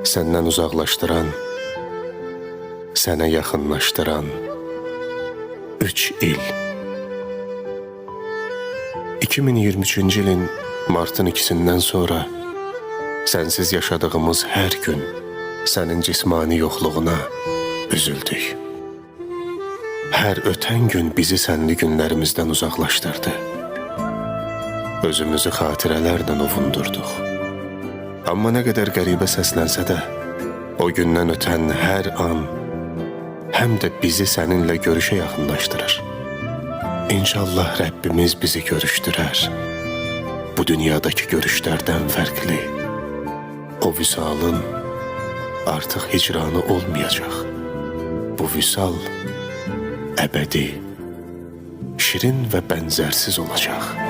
Səndən uzaqlaşdıran, sənə yaxınlaşdıran 3 il. 2023-cü ilin martın 2-sindən sonra sənsiz yaşadığımız hər gün sənin cismani yoxluğuna üzüldük. Hər ötən gün bizi sənli günlərimizdən uzaqlaşdırdı. Özümüzü xatirələrlə ovundurduq. Amma nə qədər qəribə səslənsə də, o gündən ötən hər an həm də bizi səninlə görüşə yaxınlaşdırır. İnşallah Rəbbimiz bizi görüşdürər. Bu dünyadakı görüşlərdən fərqli. O vüsalın artıq hicranı olmayacaq. Bu vüsal əbədi, şirin və bənzərsiz olacaq.